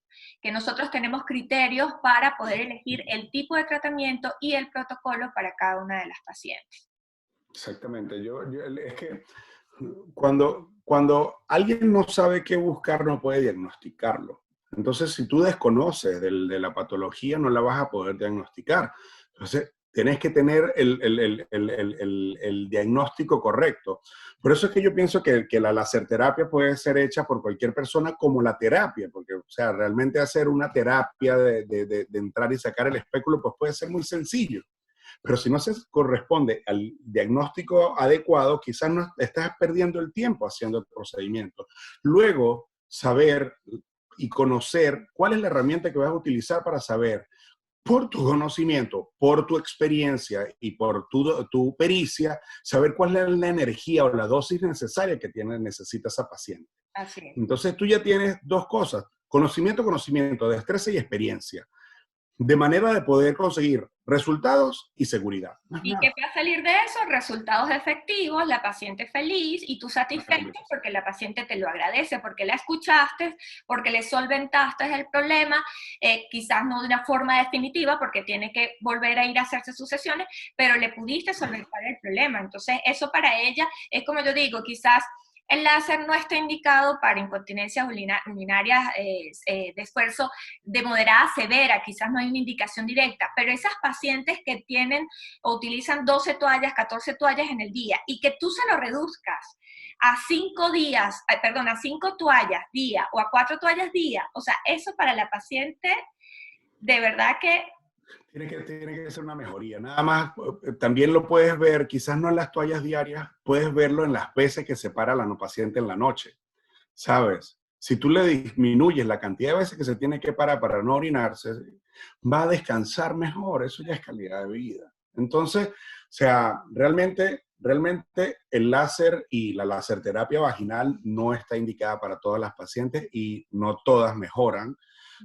que nosotros tenemos criterios para poder elegir el tipo de tratamiento y el protocolo para cada una de las pacientes. Exactamente. Es que cuando alguien no sabe qué buscar, no puede diagnosticarlo. Entonces, si tú desconoces de la patología, no la vas a poder diagnosticar. Entonces, tenés que tener el diagnóstico correcto. Por eso es que yo pienso que la laserterapia puede ser hecha por cualquier persona como la terapia, porque, o sea, realmente hacer una terapia de entrar y sacar el espéculo, pues puede ser muy sencillo. Pero si no se corresponde al diagnóstico adecuado, quizás no estás perdiendo el tiempo haciendo el procedimiento. Luego, saber y conocer cuál es la herramienta que vas a utilizar para saber, por tu conocimiento, por tu experiencia y por tu pericia, saber cuál es la energía o la dosis necesaria que necesita esa paciente. Así es. Entonces tú ya tienes dos cosas, conocimiento, destreza y experiencia, de manera de poder conseguir resultados y seguridad. Más ¿Y qué nada. va a salir de eso? Resultados efectivos, la paciente feliz y tú satisfecho porque la paciente te lo agradece, porque la escuchaste, porque le solventaste el problema, quizás no de una forma definitiva porque tiene que volver a ir a hacerse sus sesiones, pero le pudiste solventar el problema. Entonces eso para ella es como yo digo, quizás el láser no está indicado para incontinencias urinarias de esfuerzo de moderada a severa, quizás no hay una indicación directa, pero esas pacientes que tienen o utilizan 12 toallas, 14 toallas en el día y que tú se lo reduzcas a 5 días, perdón, a 5 toallas día o a 4 toallas día, o sea, eso para la paciente de verdad que Tiene que ser una mejoría. Nada más, también lo puedes ver, quizás no en las toallas diarias, puedes verlo en las veces que se para la paciente en la noche. ¿Sabes? Si tú le disminuyes la cantidad de veces que se tiene que parar para no orinarse, va a descansar mejor. Eso ya es calidad de vida. Entonces, o sea, realmente el láser y la laserterapia vaginal no está indicada para todas las pacientes y no todas mejoran.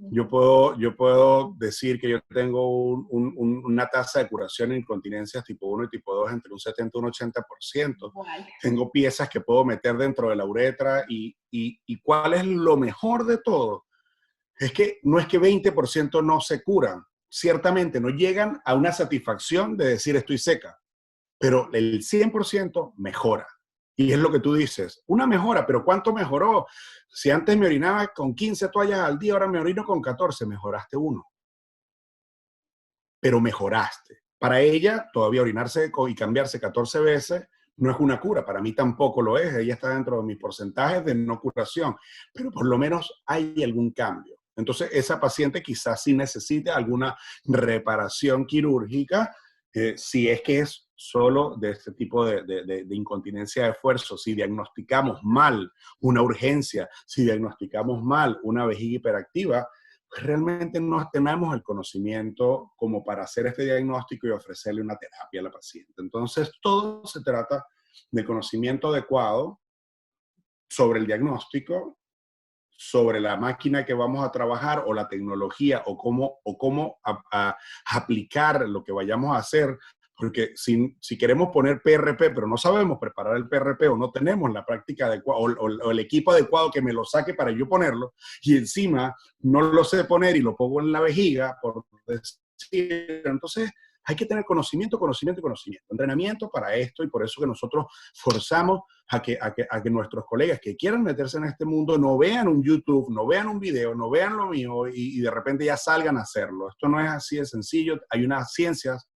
Yo puedo decir que yo tengo una tasa de curación en incontinencias tipo 1 y tipo 2 entre un 70 y un 80%. igual. Tengo piezas que puedo meter dentro de la uretra y ¿cuál es lo mejor de todo? Es que no es que 20% no se curan. Ciertamente no llegan a una satisfacción de decir estoy seca, pero el 100% mejora. Y es lo que tú dices, una mejora, pero ¿cuánto mejoró? Si antes me orinaba con 15 toallas al día, ahora me orino con 14, mejoraste uno, pero mejoraste. Para ella, todavía orinarse y cambiarse 14 veces no es una cura, para mí tampoco lo es, ella está dentro de mis porcentajes de no curación, pero por lo menos hay algún cambio. Entonces, esa paciente quizás sí necesite alguna reparación quirúrgica, si es que es solo de este tipo de incontinencia de esfuerzo. Si diagnosticamos mal una urgencia, si diagnosticamos mal una vejiga hiperactiva, pues realmente no tenemos el conocimiento como para hacer este diagnóstico y ofrecerle una terapia a la paciente. Entonces, todo se trata de conocimiento adecuado sobre el diagnóstico, sobre la máquina que vamos a trabajar o la tecnología o cómo aplicar lo que vayamos a hacer, porque si queremos poner PRP, pero no sabemos preparar el PRP o no tenemos la práctica adecuada o el equipo adecuado que me lo saque para yo ponerlo, y encima no lo sé poner y lo pongo en la vejiga, por decir, entonces hay que tener conocimiento, conocimiento y conocimiento, entrenamiento para esto, y por eso que nosotros forzamos a que nuestros colegas que quieran meterse en este mundo no vean un YouTube, no vean un video, no vean lo mío y de repente ya salgan a hacerlo. Esto no es así de sencillo, hay unas ciencias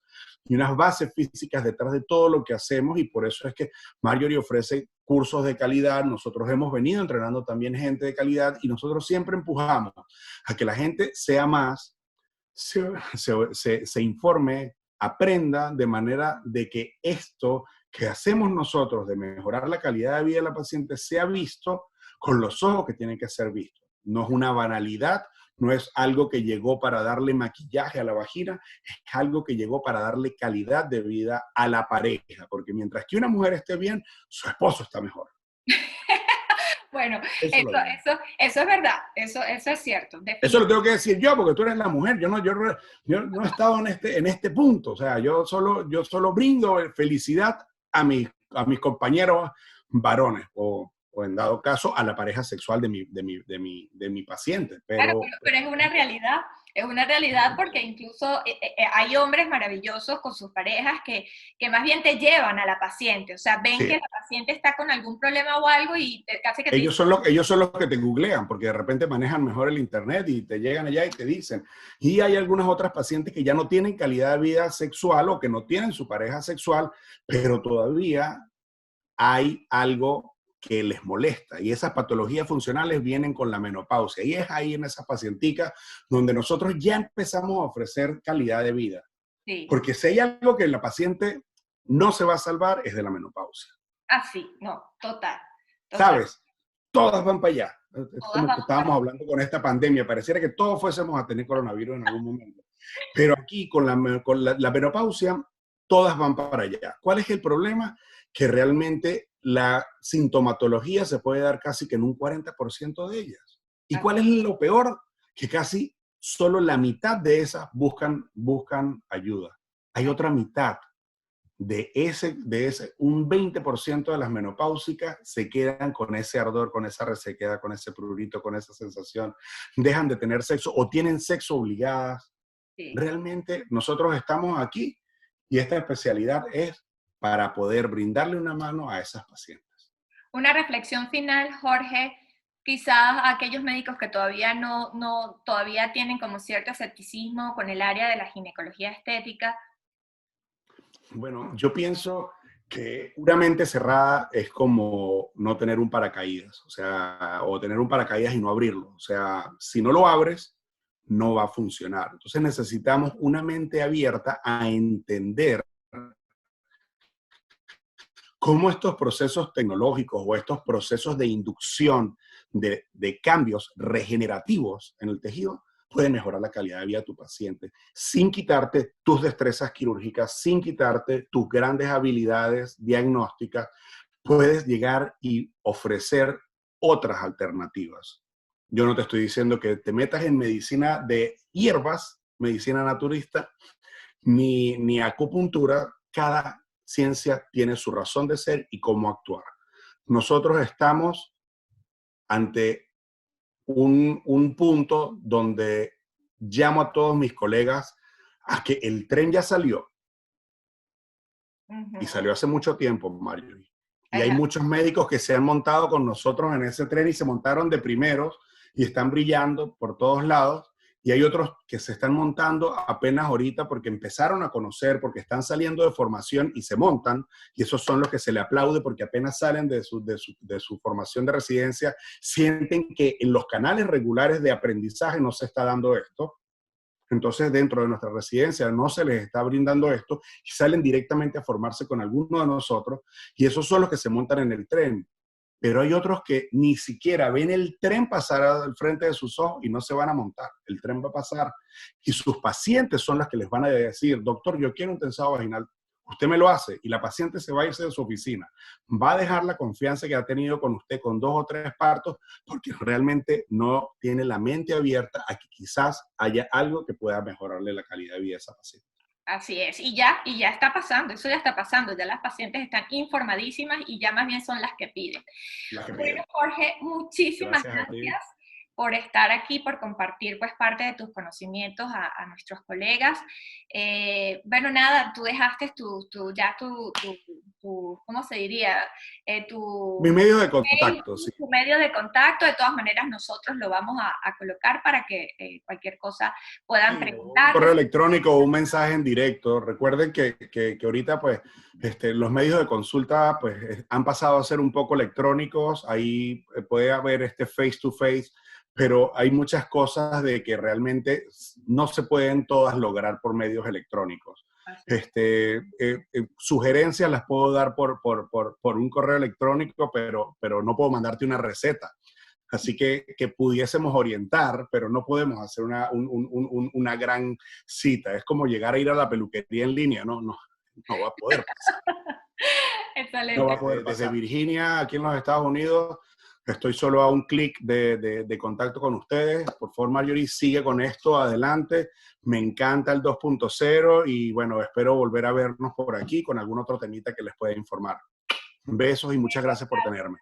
y unas bases físicas detrás de todo lo que hacemos, y por eso es que Marjorie ofrece cursos de calidad. Nosotros hemos venido entrenando también gente de calidad y nosotros siempre empujamos a que la gente sea más, se informe, aprenda, de manera de que esto que hacemos nosotros de mejorar la calidad de vida de la paciente sea visto con los ojos que tienen que ser vistos. No es una banalidad, no es algo que llegó para darle maquillaje a la vagina, es algo que llegó para darle calidad de vida a la pareja, porque mientras que una mujer esté bien, su esposo está mejor. Bueno, eso es verdad, eso es cierto. Eso lo tengo que decir yo, porque tú eres la mujer. Yo no he estado en este punto. O sea, yo solo brindo felicidad a mis compañeros varones, o en dado caso a la pareja sexual de mi paciente. Claro, pero es una realidad porque incluso hay hombres maravillosos con sus parejas que más bien te llevan a la paciente, o sea, ven sí, que la paciente está con algún problema o algo y casi que te ellos son los que te googlean, porque de repente manejan mejor el internet y te llegan allá y te dicen. Y hay algunas otras pacientes que ya no tienen calidad de vida sexual o que no tienen su pareja sexual, pero todavía hay algo que les molesta, y esas patologías funcionales vienen con la menopausia, y es ahí en esas pacienticas donde nosotros ya empezamos a ofrecer calidad de vida. Sí. Porque si hay algo que la paciente no se va a salvar, es de la menopausia. Ah, sí, no, total. ¿Sabes? Todas van para allá. Es como que estábamos hablando con esta pandemia, pareciera que todos fuésemos a tener coronavirus en algún momento. Pero aquí con la menopausia, todas van para allá. ¿Cuál es el problema? Que realmente la sintomatología se puede dar casi que en un 40% de ellas. ¿Y cuál es lo peor? Que casi solo la mitad de esas buscan ayuda. Hay otra mitad un 20% de las menopáusicas se quedan con ese ardor, con esa resequedad, con ese prurito, con esa sensación, dejan de tener sexo o tienen sexo obligadas. Sí. Realmente nosotros estamos aquí y esta especialidad es para poder brindarle una mano a esas pacientes. Una reflexión final, Jorge, quizás aquellos médicos que todavía todavía tienen como cierto escepticismo con el área de la ginecología estética. Bueno, yo pienso que una mente cerrada es como no tener un paracaídas, o sea, o tener un paracaídas y no abrirlo. O sea, si no lo abres, no va a funcionar. Entonces necesitamos una mente abierta a entender cómo estos procesos tecnológicos o estos procesos de inducción de cambios regenerativos en el tejido pueden mejorar la calidad de vida de tu paciente sin quitarte tus destrezas quirúrgicas, sin quitarte tus grandes habilidades diagnósticas. Puedes llegar y ofrecer otras alternativas. Yo no te estoy diciendo que te metas en medicina de hierbas, medicina naturista, ni acupuntura. Cada ciencia tiene su razón de ser y cómo actuar. Nosotros estamos ante un punto donde llamo a todos mis colegas a que el tren ya salió. Y salió hace mucho tiempo, Marjorie. Y hay muchos médicos que se han montado con nosotros en ese tren y se montaron de primeros y están brillando por todos lados. y hay otros que se están montando apenas ahorita porque empezaron a conocer, porque están saliendo de formación y se montan, y esos son los que se le aplaude porque apenas salen de su formación de residencia, sienten que en los canales regulares de aprendizaje no se está dando esto. Entonces, dentro de nuestra residencia no se les está brindando esto y salen directamente a formarse con alguno de nosotros, y esos son los que se montan en el tren. Pero hay otros que ni siquiera ven el tren pasar al frente de sus ojos y no se van a montar. El tren va a pasar y sus pacientes son las que les van a decir, doctor, yo quiero un tensado vaginal. Usted me lo hace y la paciente se va a irse de su oficina. Va a dejar la confianza que ha tenido con usted con 2 o 3 partos porque realmente no tiene la mente abierta a que quizás haya algo que pueda mejorarle la calidad de vida a esa paciente. Así es, y ya está pasando, eso ya está pasando, ya las pacientes están informadísimas y ya más bien son las que piden. Bueno, Jorge, muchísimas gracias por estar aquí, por compartir pues parte de tus conocimientos a nuestros colegas. Bueno, nada, tú dejaste ¿cómo se diría? Mi medio de contacto, sí. Tu medio de contacto, de todas maneras nosotros lo vamos a colocar para que cualquier cosa puedan preguntar. Un correo electrónico o un mensaje en directo. Recuerden que ahorita pues los medios de consulta pues han pasado a ser un poco electrónicos. Ahí puede haber face to face, pero hay muchas cosas de que realmente no se pueden todas lograr por medios electrónicos. Sugerencias las puedo dar por un correo electrónico, pero no puedo mandarte una receta. Así que pudiésemos orientar, pero no podemos hacer una gran cita. Es como llegar a ir a la peluquería en línea, no va a poder pasar. Excelente. No va a poder pasar. Desde Virginia, aquí en los Estados Unidos, estoy solo a un clic de contacto con ustedes. Por favor, Marjorie, sigue con esto, adelante. Me encanta el 2.0 y bueno, espero volver a vernos por aquí con algún otro temita que les pueda informar. Besos y muchas gracias por tenerme.